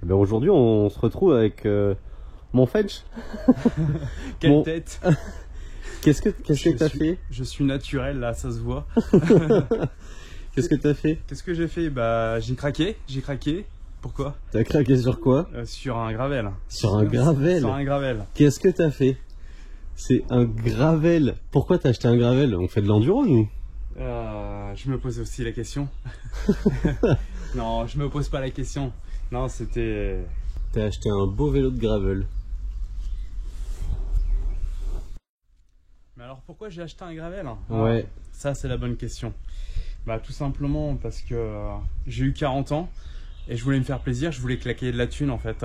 Ben aujourd'hui, on se retrouve avec mon Fetch. Quelle tête. Qu'est-ce que t'as fait? Je suis naturel là, ça se voit. Qu'est-ce que t'as fait? Qu'est-ce que j'ai fait? Bah j'ai craqué. Pourquoi? T'as craqué sur quoi? Sur un gravel. Sur un gravel? Sur un gravel. Qu'est-ce que t'as fait? C'est un gravel. Pourquoi t'as acheté un gravel? On fait de l'enduro, nous? Je me pose aussi la question. Non, je me pose pas la question. Non, c'était... T'as acheté un beau vélo de gravel. Mais alors pourquoi j'ai acheté un gravel? Ouais. Ça c'est la bonne question. Bah tout simplement parce que j'ai eu 40 ans et je voulais me faire plaisir, je voulais claquer de la thune en fait.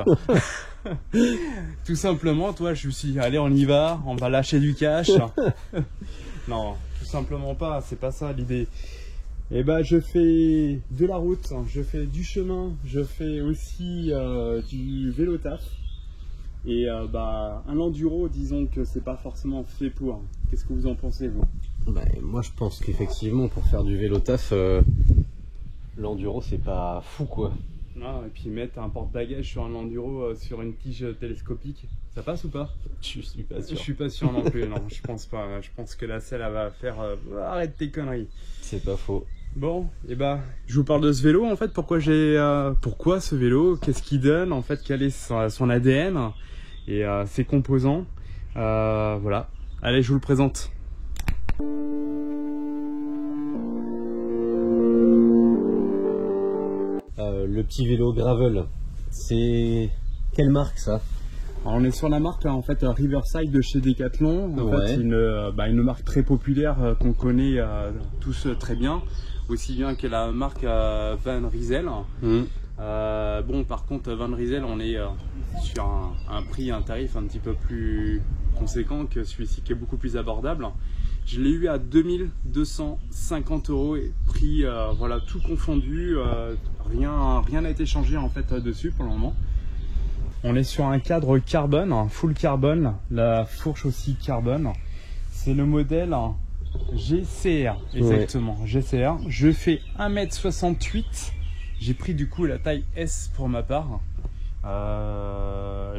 Tout simplement, toi je me suis dit allez on y va, on va lâcher du cash. Non, tout simplement pas, c'est pas ça l'idée. Et bah je fais de la route, je fais du chemin, je fais aussi du vélo taf. Et bah un enduro, disons que c'est pas forcément fait pour. Qu'est-ce que vous en pensez vous? Bah, moi je pense qu'effectivement pour faire du vélo taf, l'enduro c'est pas fou quoi. Non, et puis mettre un porte-bagages sur un enduro sur une tige télescopique, ça passe ou pas? Je suis pas sûr. Je suis pas sûr non plus, non, je pense pas. Je pense que la selle elle va faire arrête tes conneries. C'est pas faux. Bon, et bah je vous parle de ce vélo en fait, pourquoi ce vélo, qu'est-ce qu'il donne en fait, quel est son ADN et ses composants. Voilà, allez je vous le présente. Le petit vélo gravel, c'est quelle marque ça? Alors, on est sur la marque en fait Riverside de chez Decathlon, en Ouais. fait, une marque très populaire qu'on connaît tous très bien, aussi bien que la marque Van Rysel. Bon par contre Van Rysel on est sur un prix, un tarif un petit peu plus conséquent que celui-ci qui est beaucoup plus abordable. Je l'ai eu à 2250 € et prix voilà tout confondu, rien n'a été changé en fait dessus pour le moment. On est sur un cadre carbone, full carbone, la fourche aussi carbone. C'est le modèle GCR, exactement, ouais. GCR. Je fais 1,68 m. J'ai pris du coup la taille S pour ma part.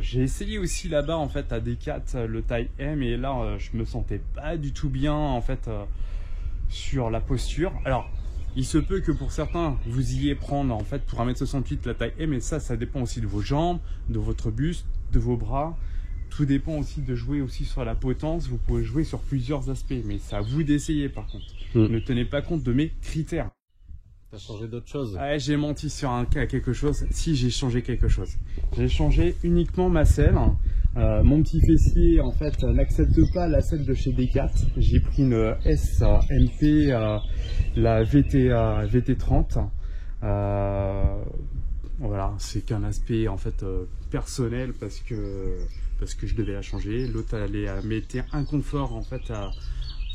J'ai essayé aussi là-bas en fait à Decat le taille M et là je me sentais pas du tout bien en fait sur la posture. Alors il se peut que pour certains vous ayez prendre en fait pour 1,68 m la taille M et ça dépend aussi de vos jambes, de votre buste, de vos bras. Tout dépend aussi de jouer aussi sur la potence. Vous pouvez jouer sur plusieurs aspects mais c'est à vous d'essayer par contre. Ne tenez pas compte de mes critères. T'as changé d'autres choses? Ouais, j'ai menti sur quelque chose. Si, j'ai changé quelque chose. J'ai changé uniquement ma selle. Mon petit fessier, en fait, n'accepte pas la selle de chez Decat. J'ai pris une SMP, la VT30. Voilà, c'est qu'un aspect en fait personnel parce que je devais la changer. L'autre, elle mettait inconfort en fait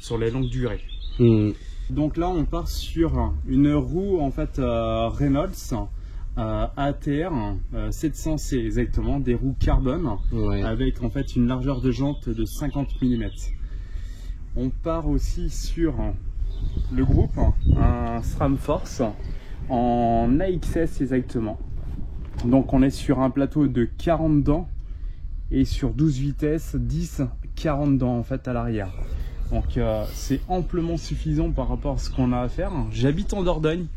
sur les longues durées. Donc là on part sur une roue en fait Reynolds ATR 700C exactement, des roues carbone, ouais. Avec en fait une largeur de jante de 50 mm. On part aussi sur le groupe, un SRAM Force en AXS exactement. Donc on est sur un plateau de 40 dents et sur 12 vitesses 10-40 dents en fait à l'arrière. Donc c'est amplement suffisant par rapport à ce qu'on a à faire. J'habite en Dordogne,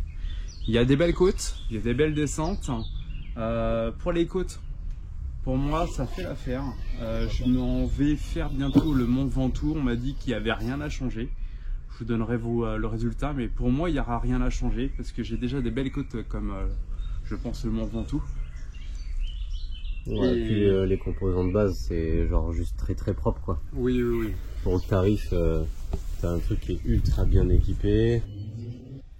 il y a des belles côtes, il y a des belles descentes. Pour les côtes, pour moi ça fait l'affaire. Je m'en vais faire bientôt le Mont Ventoux, on m'a dit qu'il n'y avait rien à changer. Je vous donnerai le résultat, mais pour moi il n'y aura rien à changer parce que j'ai déjà des belles côtes comme je pense le Mont Ventoux. Ouais, et puis les composants de base c'est genre juste très propre quoi. Oui. Pour le tarif, t'as un truc qui est ultra bien équipé.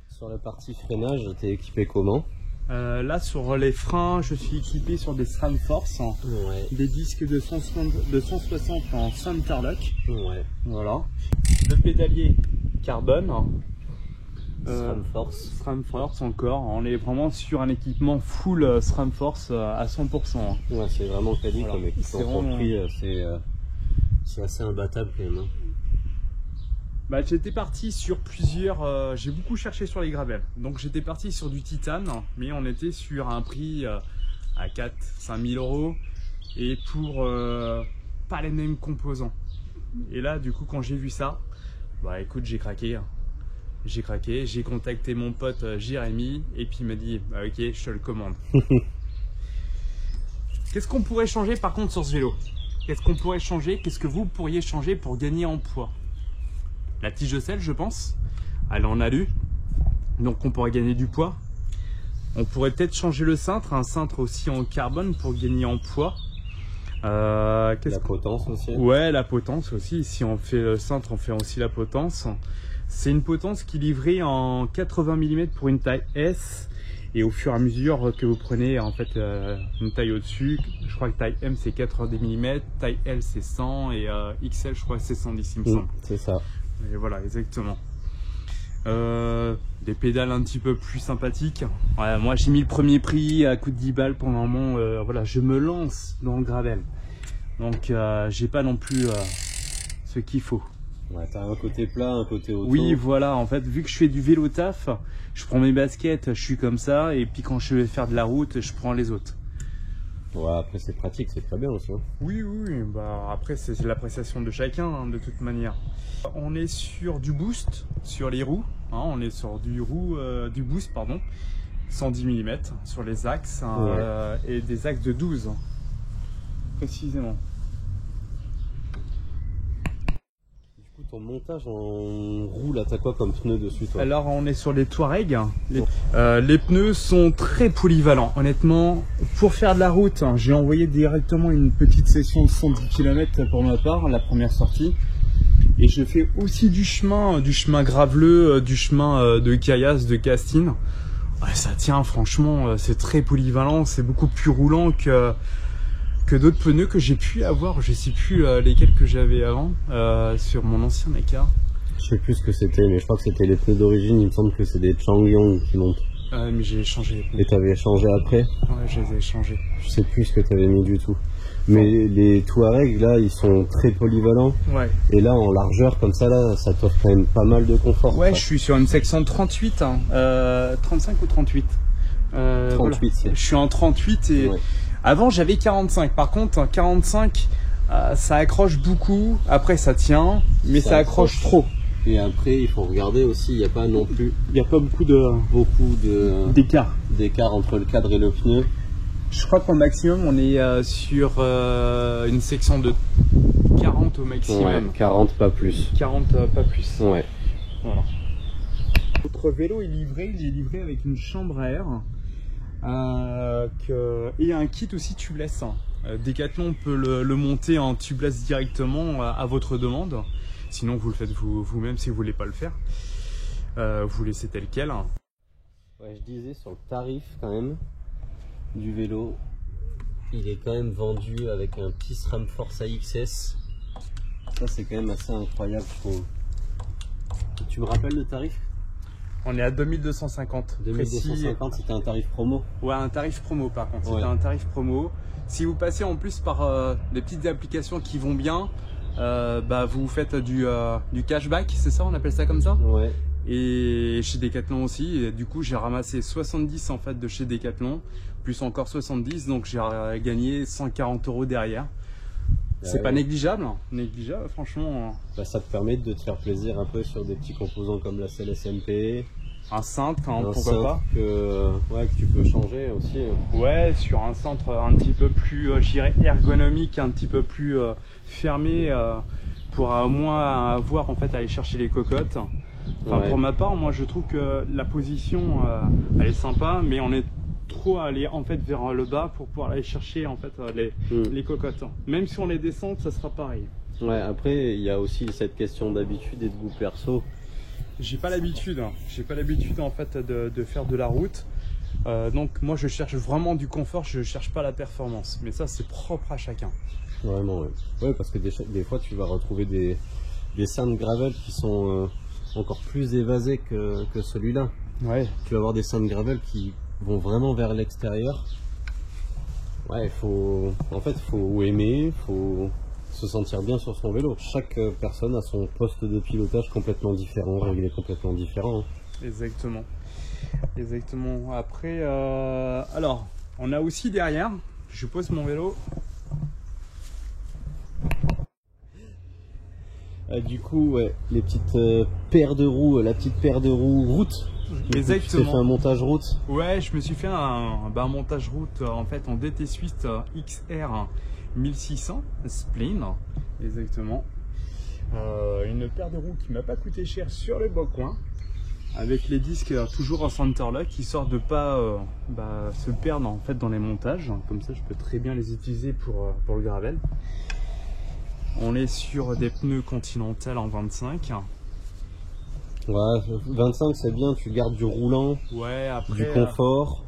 Sur la partie freinage, t'es équipé comment? Là sur les freins, je suis équipé sur des SRAM Force, ouais. Des disques de 160 en Centerlock. Ouais. Voilà. Le pédalier carbone. SRAM Force encore. On est vraiment sur un équipement full SRAM Force à 100%. Ouais, c'est vraiment quali comme équipement. C'est assez imbattable quand même. Bah, j'étais parti sur plusieurs. J'ai beaucoup cherché sur les gravels. Donc j'étais parti sur du titane, mais on était sur un prix à 4-5 000 euros et pour pas les mêmes composants. Et là, du coup, quand j'ai vu ça, bah écoute, j'ai craqué. J'ai craqué, j'ai contacté mon pote Jérémy et puis il m'a dit bah, ok, je te le commande. Qu'est-ce qu'on pourrait changer par contre sur ce vélo? Qu'est-ce qu'on pourrait changer? Qu'est-ce que vous pourriez changer pour gagner en poids? La tige de selle, je pense. Elle est en alu, donc on pourrait gagner du poids. On pourrait peut-être changer le cintre, un cintre aussi en carbone pour gagner en poids. La potence aussi. Ouais, la potence aussi. Si on fait le cintre, on fait aussi la potence. C'est une potence qui est livrée en 80 mm pour une taille S. Et au fur et à mesure que vous prenez en fait une taille au-dessus, je crois que taille M c'est 90 mm, taille L c'est 100 et XL je crois que c'est 110 il me semble. C'est ça. Et voilà, exactement. Des pédales un petit peu plus sympathiques. Ouais, moi j'ai mis le premier prix à coût de 10 balles pour le moment. Voilà, je me lance dans le gravel. Donc j'ai pas non plus ce qu'il faut. Ouais, t'as un côté plat, un côté auto. Oui, voilà, en fait, vu que je fais du vélo taf, je prends mes baskets, je suis comme ça, et puis quand je vais faire de la route, je prends les autres. Ouais, après c'est pratique, c'est très bien aussi. Hein. Oui, bah après c'est l'appréciation de chacun, hein, de toute manière. On est sur du boost, sur les roues, hein, on est sur du boost, pardon, 110 mm sur les axes, hein, ouais. Et des axes de 12, précisément. Ton montage en roue là, t'as quoi comme pneus dessus toi? Alors on est sur les Touareg. Les pneus sont très polyvalents. Honnêtement, pour faire de la route, j'ai envoyé directement une petite session de 110 km pour ma part, la première sortie. Et je fais aussi du chemin graveleux, du chemin de caillasse, de castine. Ouais, ça tient franchement, c'est très polyvalent, c'est beaucoup plus roulant que d'autres pneus que j'ai pu avoir, je sais plus lesquels que j'avais avant sur mon ancien Dakar. Je sais plus ce que c'était, mais je crois que c'était les pneus d'origine, il me semble que c'est des Changyong qui montent. Mais j'ai changé les pneus. Et t'avais changé après? Ouais, je les ai changés. Je sais plus ce que t'avais mis du tout. Mais les Touareg là, ils sont très polyvalents. Ouais. Et là en largeur comme ça là, ça t'offre quand même pas mal de confort. Ouais, je suis sur une section de 38, 35 ou 38. 38. Voilà. Je suis en 38 et ouais. Avant j'avais 45, par contre 45 ça accroche beaucoup, après ça tient, mais ça accroche trop. Et après il faut regarder aussi, il n'y a pas non plus... Il n'y a pas beaucoup d'écart entre le cadre et le pneu. Je crois qu'au maximum on est sur une section de 40 au maximum. Ouais, 40 pas plus. 40 pas plus. Ouais. Voilà. Notre vélo est livré, il est livré avec une chambre à air. Et un kit aussi tubeless. Decathlon peut le monter en tubeless directement à votre demande. Sinon vous le faites vous-même si vous voulez pas le faire. Vous laissez tel quel. Ouais, je disais sur le tarif quand même du vélo, il est quand même vendu avec un petit SRAM Force AXS. Ça c'est quand même assez incroyable je trouve. Tu me rappelles le tarif? On est à 2250. 2250, c'était un tarif promo? Ouais, un tarif promo par contre. C'était un tarif promo. Si vous passez en plus par des petites applications qui vont bien, bah vous faites du cashback, c'est ça? On appelle ça comme ça? Ouais. Et chez Decathlon aussi. Et du coup, j'ai ramassé 70 en fait de chez Decathlon, plus encore 70, donc j'ai gagné 140 € derrière. C'est pas négligeable, franchement. Bah, ça te permet de te faire plaisir un peu sur des petits composants comme la selle SMP. Un cintre, pourquoi pas. Que tu peux changer aussi. Ouais, sur un cintre un petit peu plus, je dirais, ergonomique, un petit peu plus fermé, pour au moins avoir en fait à aller chercher les cocottes. Enfin, pour ma part, moi je trouve que la position, elle est sympa, mais on est trop à aller en fait vers le bas pour pouvoir aller chercher en fait les cocottes. Même si on les descend, ça sera pareil. Ouais, après il y a aussi cette question d'habitude et de goût perso. J'ai pas l'habitude en fait de faire de la route. Donc moi je cherche vraiment du confort, je cherche pas la performance. Mais ça c'est propre à chacun. Vraiment ouais. Ouais, parce que des fois tu vas retrouver des cintres gravel qui sont encore plus évasés que celui-là. Ouais. Tu vas avoir des cintres gravel qui vont vraiment vers l'extérieur. Ouais, faut aimer, faut se sentir bien sur son vélo. Chaque personne a son poste de pilotage complètement différent, réglé complètement différent. Exactement. Après, alors, On a aussi derrière, je pose mon vélo. Du coup, ouais, les petites paires de roues, la petite paire de roues route. Exactement. Tu t'es fait un montage route. Ouais, je me suis fait un montage route en fait en DT Swift XR 1600 Spleen. Exactement. Une paire de roues qui m'a pas coûté cher sur le beau coin. Avec les disques toujours en centerlock, histoire de pas se perdre en fait dans les montages. Comme ça, je peux très bien les utiliser pour le gravel. On est sur des pneus Continental en 25. Ouais, 25 c'est bien, tu gardes du roulant, ouais, après, du confort.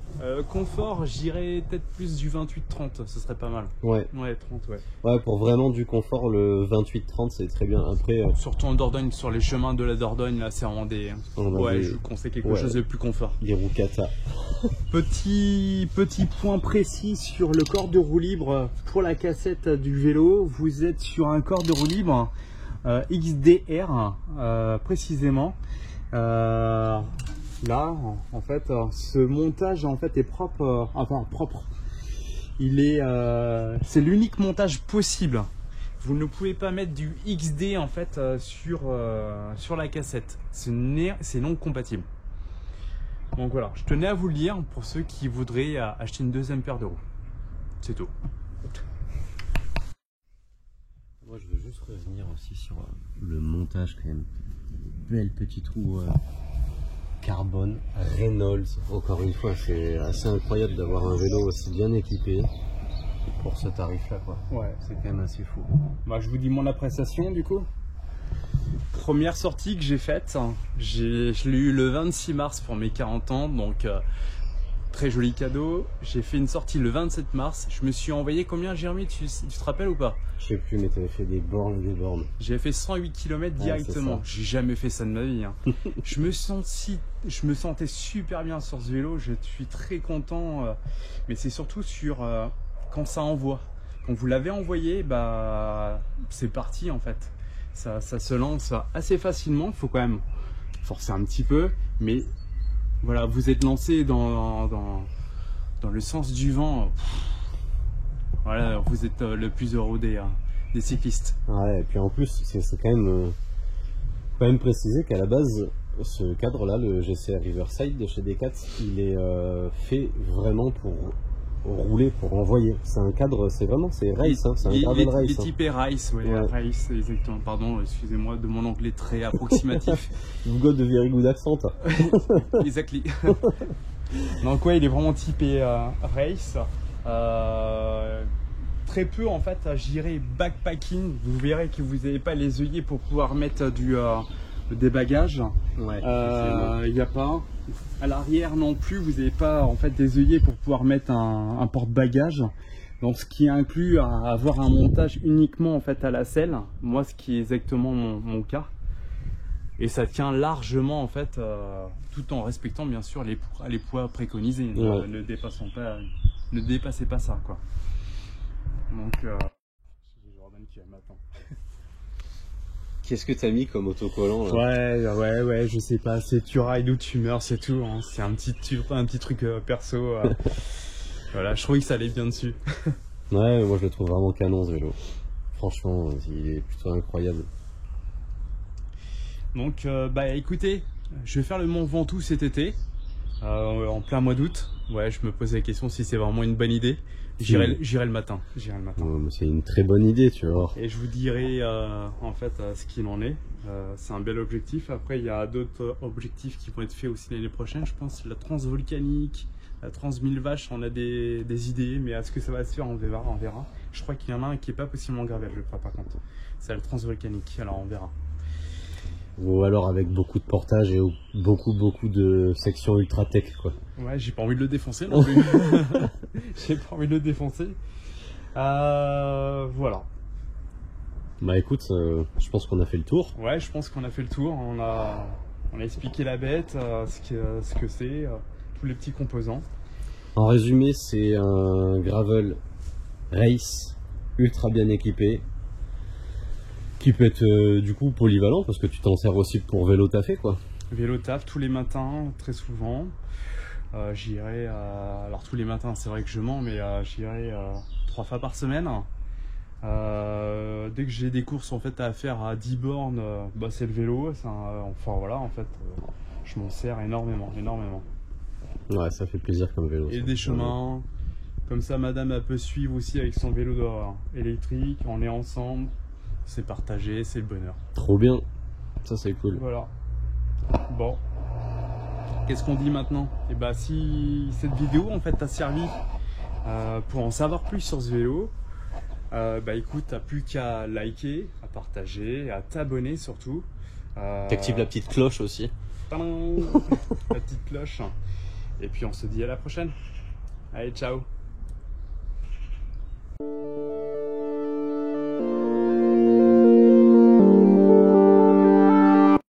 Confort, j'irais peut-être plus du 28-30, ce serait pas mal. Ouais. Ouais, 30, ouais. Ouais, pour vraiment du confort, le 28-30 c'est très bien. Après, surtout en Dordogne, sur les chemins de la Dordogne, là c'est vraiment des. Ouais, je vous conseille quelque chose de plus confort. Des roues kata. Petit point précis sur le corps de roue libre pour la cassette du vélo. Vous êtes sur un corps de roue libre XDR précisément. Là, en fait, ce montage en fait est propre, propre. Il est, c'est l'unique montage possible. Vous ne pouvez pas mettre du XD en fait sur la cassette. C'est non compatible. Donc voilà, je tenais à vous le dire pour ceux qui voudraient acheter une deuxième paire de roues. C'est tout. Moi, je veux juste revenir aussi sur le montage quand même. Belle petite roue carbone Reynolds. Encore une fois, c'est assez incroyable d'avoir un vélo aussi bien équipé pour ce tarif-là, quoi. Ouais, c'est quand même assez fou. Bah, je vous dis mon appréciation du coup. Première sortie que j'ai faite, je l'ai eu le 26 mars pour mes 40 ans, donc très joli cadeau. J'ai fait une sortie le 27 mars. Je me suis envoyé combien, Jérémy, tu te rappelles ou pas? Je sais plus, mais tu avais fait des bornes et des bornes. J'ai fait 108 km directement. J'ai jamais fait ça de ma vie. Hein. je me sentais super bien sur ce vélo. Je suis très content. Mais c'est surtout sur quand ça envoie. Quand vous l'avez envoyé, bah c'est parti en fait. Ça se lance assez facilement. Il faut quand même forcer un petit peu, mais voilà, vous êtes lancé dans le sens du vent. Voilà, vous êtes le plus heureux des cyclistes. Ouais, et puis en plus, c'est quand même préciser qu'à la base, ce cadre-là, le GCR Riverside de chez Decat, il est fait vraiment pour rouler, pour envoyer. C'est un cadre, c'est race, hein, c'est un gravel race. Il est typé race, oui, ouais. Race, exactement. Pardon, excusez-moi de mon anglais très approximatif. You've got a very good accent. Exactly. Donc ouais, il est vraiment typé race. Très peu en fait, j'irai backpacking. Vous verrez que vous n'avez pas les œillets pour pouvoir mettre des bagages. Ouais. Il n'y a pas. À l'arrière non plus, vous n'avez pas en fait des œillets pour pouvoir mettre un porte-bagages. Donc ce qui inclut à avoir un montage uniquement en fait à la selle. Moi, ce qui est exactement mon cas. Et ça tient largement en fait, tout en respectant bien sûr les poids préconisés. Ouais. Ne dépassez pas ça, quoi. Donc, Jordan qui m'attend. Qu'est-ce que t'as mis comme autocollant là? Ouais, je sais pas, c'est tu rides ou tu meurs, c'est tout. Hein. C'est un petit truc perso. Voilà, je trouvais que ça allait bien dessus. Ouais, moi je le trouve vraiment canon ce vélo. Franchement, il est plutôt incroyable. Donc, écoutez, je vais faire le Mont Ventoux cet été, en plein mois d'août. Ouais, je me pose la question si c'est vraiment une bonne idée. J'irai le matin. C'est une très bonne idée, tu vois. Et je vous dirai en fait ce qu'il en est. C'est un bel objectif. Après, il y a d'autres objectifs qui vont être faits aussi l'année prochaine. Je pense la transvolcanique, la trans 1000 vaches, on a des idées, mais est-ce que ça va se faire, on verra. Je crois qu'il y en a un qui est pas possiblement gravel, je crois par contre. C'est la transvolcanique, alors on verra. Ou alors avec beaucoup de portage et beaucoup de sections ultra tech, quoi. Ouais, j'ai pas envie de le défoncer non plus. J'ai pas envie de le défoncer. Voilà. Bah écoute, je pense qu'on a fait le tour. Ouais, je pense qu'on a fait le tour. On a expliqué la bête, ce que c'est, tous les petits composants. En résumé, c'est un gravel race ultra bien équipé, qui peut être du coup polyvalent parce que tu t'en sers aussi pour vélo taffé, quoi. Vélo taf tous les matins, très souvent. J'irai, alors tous les matins c'est vrai que je mens, mais j'irai 3 fois par semaine. Dès que j'ai des courses en fait à faire à 10 bornes, bah, c'est le vélo. Enfin voilà, en fait, je m'en sers énormément. Ouais, ça fait plaisir comme vélo. Et des chemins, comme ça madame elle peut suivre aussi avec son vélo électrique, on est ensemble, c'est partagé, c'est le bonheur. Trop bien, ça c'est cool. Voilà. Bon. Qu'est-ce qu'on dit maintenant? Et bah si cette vidéo en fait t'a servi pour en savoir plus sur ce vélo, bah écoute, t'as plus qu'à liker, à partager, à t'abonner surtout. T'actives la petite cloche aussi. Tadam, la petite cloche. Et puis on se dit à la prochaine. Allez, ciao.